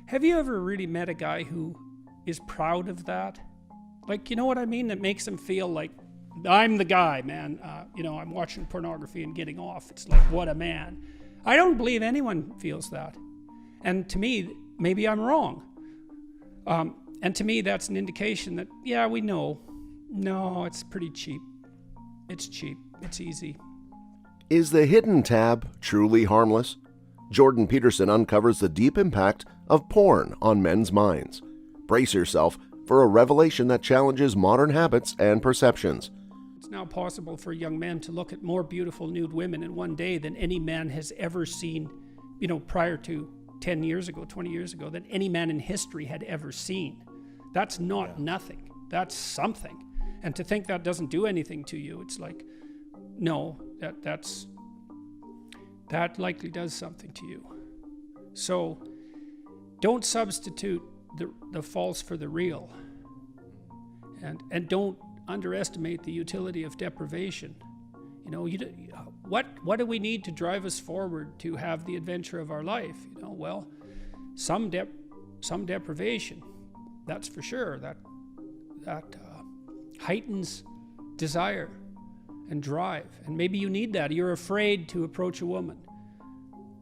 Have you ever really met a guy who is proud of that? Like, you know what I mean? That makes him feel like, I'm the guy, man. I'm watching pornography and getting off. It's like, what a man. I don't believe anyone feels that. And to me, maybe I'm wrong. And to me, that's an indication that, yeah, we know. No, it's pretty cheap. It's cheap. It's easy. Is the hidden tab truly harmless? Bernt Peterson uncovers the deep impact of porn on men's minds. Brace yourself for a revelation that challenges modern habits and perceptions. It's now possible for young men to look at more beautiful nude women in one day than any man has ever seen, prior to 10 years ago, 20 years ago, than any man in history had ever seen. That's not nothing. That's something. And to think that doesn't do anything to you, it's like, no, that likely does something to you. So don't substitute the false for the real. And don't underestimate the utility of deprivation. What do we need to drive us forward to have the adventure of our life? Well, some deprivation, that's for sure. That heightens desire and drive. And maybe you need that. You're afraid to approach a woman.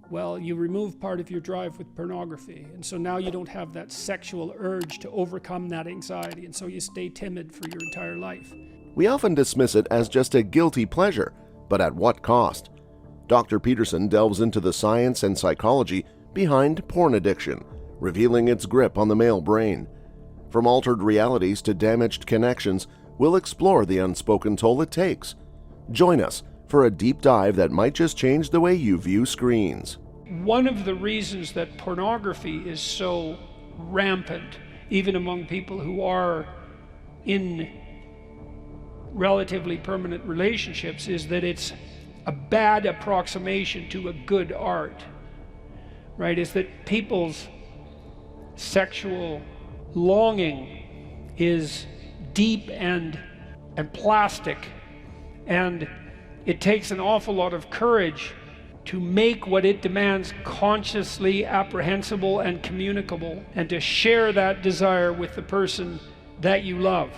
Well, you remove part of your drive with pornography. And so now you don't have that sexual urge to overcome that anxiety. And so you stay timid for your entire life. We often dismiss it as just a guilty pleasure, but at what cost? Dr. Peterson delves into the science and psychology behind porn addiction, revealing its grip on the male brain. From altered realities to damaged connections, we'll explore the unspoken toll it takes. Join us for a deep dive that might just change the way you view screens. One of the reasons that pornography is so rampant, even among people who are in relatively permanent relationships, is that it's a bad approximation to a good art, right? Is that people's sexual longing is deep and plastic, and it takes an awful lot of courage to make what it demands consciously apprehensible and communicable, and to share that desire with the person that you love.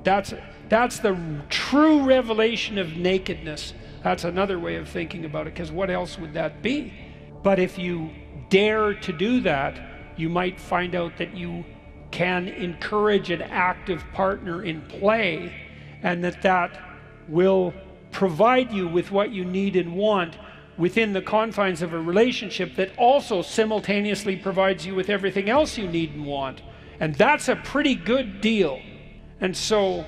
That's the true revelation of nakedness. That's another way of thinking about it, because what else would that be? But if you dare to do that, you might find out that you can encourage an active partner in play, and that will provide you with what you need and want within the confines of a relationship that also simultaneously provides you with everything else you need and want. And that's a pretty good deal. And so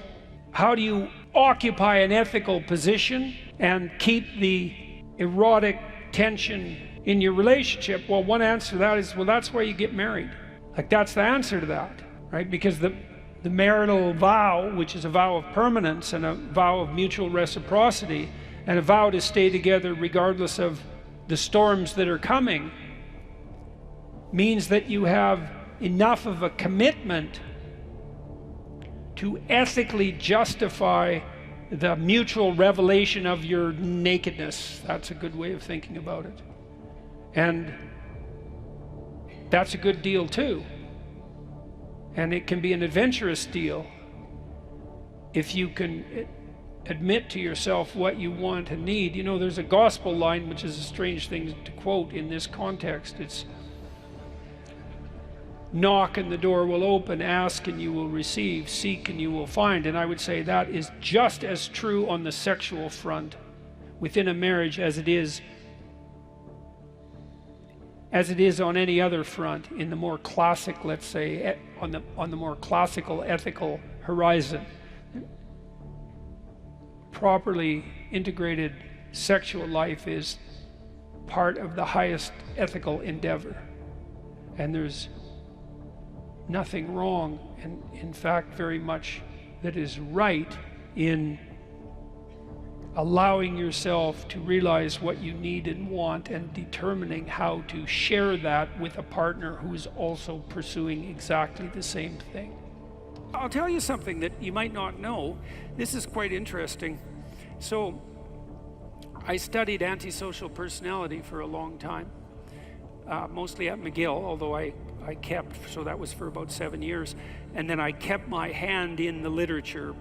how do you occupy an ethical position and keep the erotic tension in your relationship? Well, one answer to that is, well, that's why you get married. Like, that's the answer to that, right? Because the marital vow, which is a vow of permanence and a vow of mutual reciprocity, and a vow to stay together regardless of the storms that are coming, means that you have enough of a commitment to ethically justify the mutual revelation of your nakedness. That's a good way of thinking about it. And that's a good deal too. And it can be an adventurous deal if you can admit to yourself what you want and need. There's a gospel line, which is a strange thing to quote in this context. It's, knock and the door will open, ask and you will receive, seek and you will find. And I would say that is just as true on the sexual front within a marriage as it is on any other front in the more classic, let's say, on the more classical ethical horizon. Properly integrated sexual life is part of the highest ethical endeavor. And there's nothing wrong, and in fact very much that is right, in allowing yourself to realize what you need and want, and determining how to share that with a partner who is also pursuing exactly the same thing. I'll tell you something that you might not know. This is quite interesting. So I studied antisocial personality for a long time, mostly at McGill, although I I kept, so that was for about 7 years. And then I kept my hand in the literature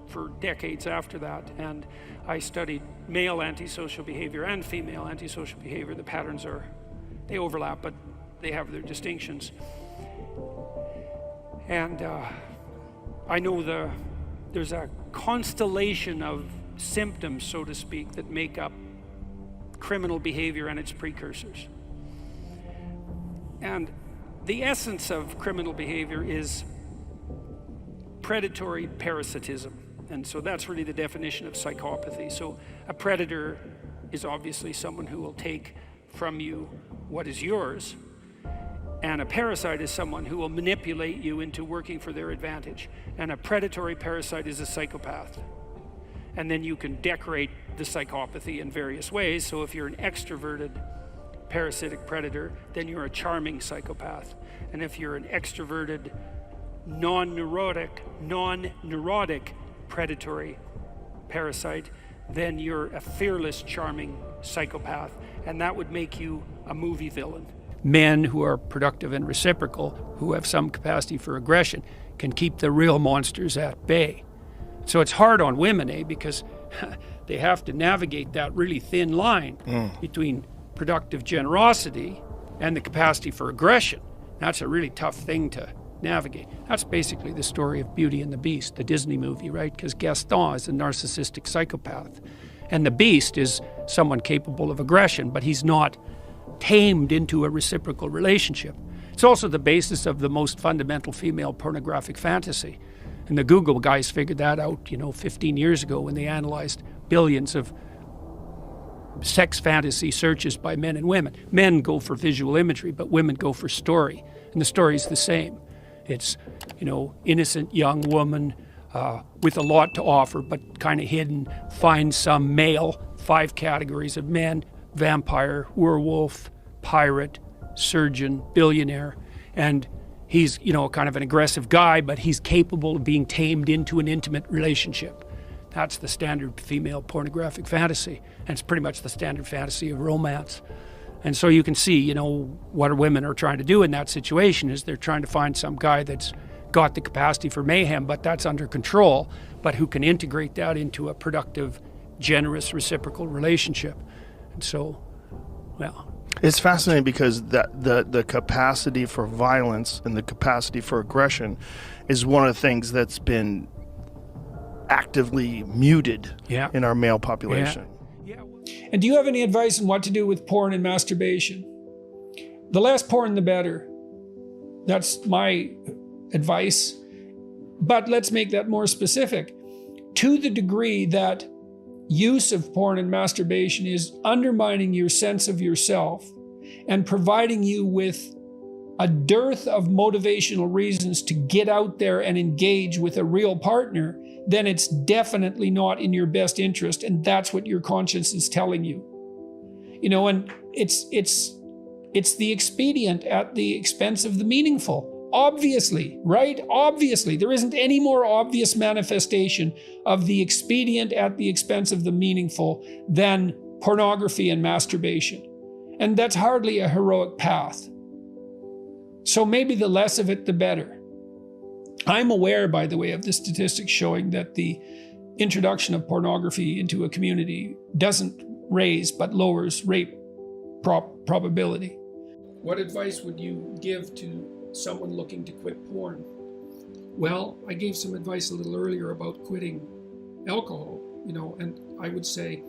for decades after that. And I studied male antisocial behavior and female antisocial behavior. The patterns they overlap, but they have their distinctions. And I know there's a constellation of symptoms, so to speak, that make up criminal behavior and its precursors. And the essence of criminal behavior is predatory parasitism. And so that's really the definition of psychopathy. So a predator is obviously someone who will take from you what is yours. And a parasite is someone who will manipulate you into working for their advantage. And a predatory parasite is a psychopath. And then you can decorate the psychopathy in various ways. So if you're an extroverted parasitic predator, then you're a charming psychopath. And if you're an extroverted, non-neurotic predatory parasite, then you're a fearless, charming psychopath. And that would make you a movie villain. Men who are productive and reciprocal, who have some capacity for aggression, can keep the real monsters at bay. So it's hard on women, because they have to navigate that really thin line between productive generosity and the capacity for aggression. That's a really tough thing to navigate. That's basically the story of Beauty and the Beast, the Disney movie, right? Because Gaston is a narcissistic psychopath. And the Beast is someone capable of aggression, but he's not tamed into a reciprocal relationship. It's also the basis of the most fundamental female pornographic fantasy. And the Google guys figured that out, 15 years ago when they analyzed billions of sex fantasy searches by men and women. Men go for visual imagery, but women go for story. And the story's the same. It's, innocent young woman with a lot to offer, but kind of hidden, finds some male, 5 categories of men: vampire, werewolf, pirate, surgeon, billionaire. And he's, kind of an aggressive guy, but he's capable of being tamed into an intimate relationship. That's the standard female pornographic fantasy. And it's pretty much the standard fantasy of romance. And so you can see, what women are trying to do in that situation is they're trying to find some guy that's got the capacity for mayhem, but that's under control, but who can integrate that into a productive, generous, reciprocal relationship. And so, well... It's fascinating because the capacity for violence and the capacity for aggression is one of the things that's been actively muted in our male population. Yeah. And do you have any advice on what to do with porn and masturbation? The less porn, the better. That's my advice. But let's make that more specific. To the degree that use of porn and masturbation is undermining your sense of yourself and providing you with a dearth of motivational reasons to get out there and engage with a real partner, then it's definitely not in your best interest, and that's what your conscience is telling you. And it's the expedient at the expense of the meaningful. Obviously, right? Obviously, there isn't any more obvious manifestation of the expedient at the expense of the meaningful than pornography and masturbation. And that's hardly a heroic path. So maybe the less of it, the better. I'm aware, by the way, of the statistics showing that the introduction of pornography into a community doesn't raise but lowers rape probability. What advice would you give to someone looking to quit porn? Well, I gave some advice a little earlier about quitting alcohol, and I would say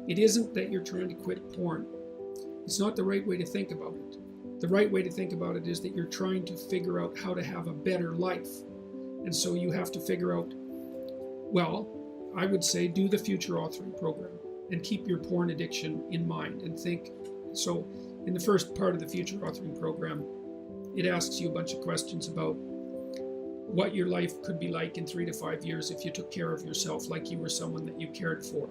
it isn't that you're trying to quit porn. It's not the right way to think about it. The right way to think about it is that you're trying to figure out how to have a better life. And so you have to figure out, well, I would say do the future authoring program and keep your porn addiction in mind and think. So in the first part of the future authoring program, it asks you a bunch of questions about what your life could be like in 3 to 5 years if you took care of yourself like you were someone that you cared for.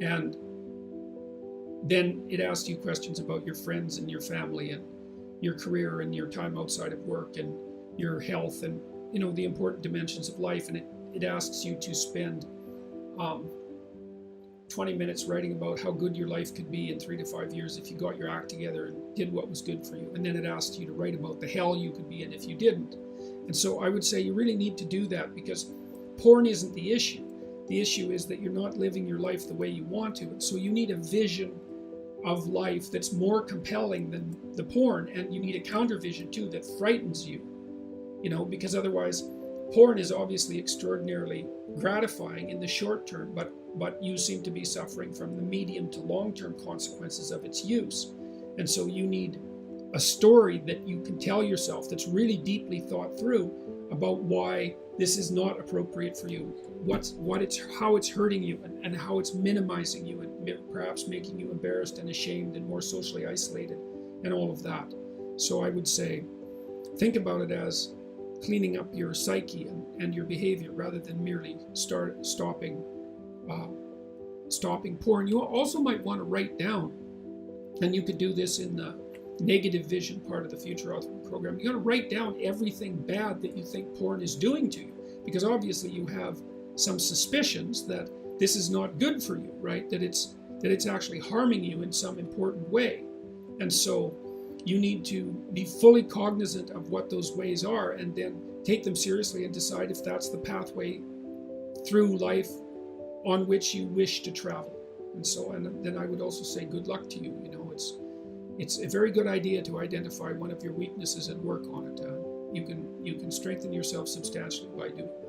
And then it asks you questions about your friends and your family and your career and your time outside of work and your health and, the important dimensions of life. And it asks you to spend 20 minutes writing about how good your life could be in 3 to 5 years if you got your act together and did what was good for you. And then it asked you to write about the hell you could be in if you didn't. And so I would say you really need to do that, because porn isn't the issue. The issue is that you're not living your life the way you want to. And so you need a vision of life that's more compelling than the porn, and you need a counter vision too that frightens you, because otherwise porn is obviously extraordinarily gratifying in the short term, but you seem to be suffering from the medium to long-term consequences of its use. And so you need a story that you can tell yourself that's really deeply thought through about why this is not appropriate for you, how it's hurting you, and how it's minimizing you and perhaps making you embarrassed and ashamed and more socially isolated and all of that. So I would say, think about it as cleaning up your psyche and your behavior rather than merely stopping porn. You also might want to write down, and you could do this in the negative vision part of the Future Author program. You got to write down everything bad that you think porn is doing to you, because obviously you have some suspicions that this is not good for you, right? That it's actually harming you in some important way. And so you need to be fully cognizant of what those ways are, and then take them seriously and decide if that's the pathway through life on which you wish to travel. And then I would also say good luck to you. It's a very good idea to identify one of your weaknesses and work on it. You can strengthen yourself substantially by doing that.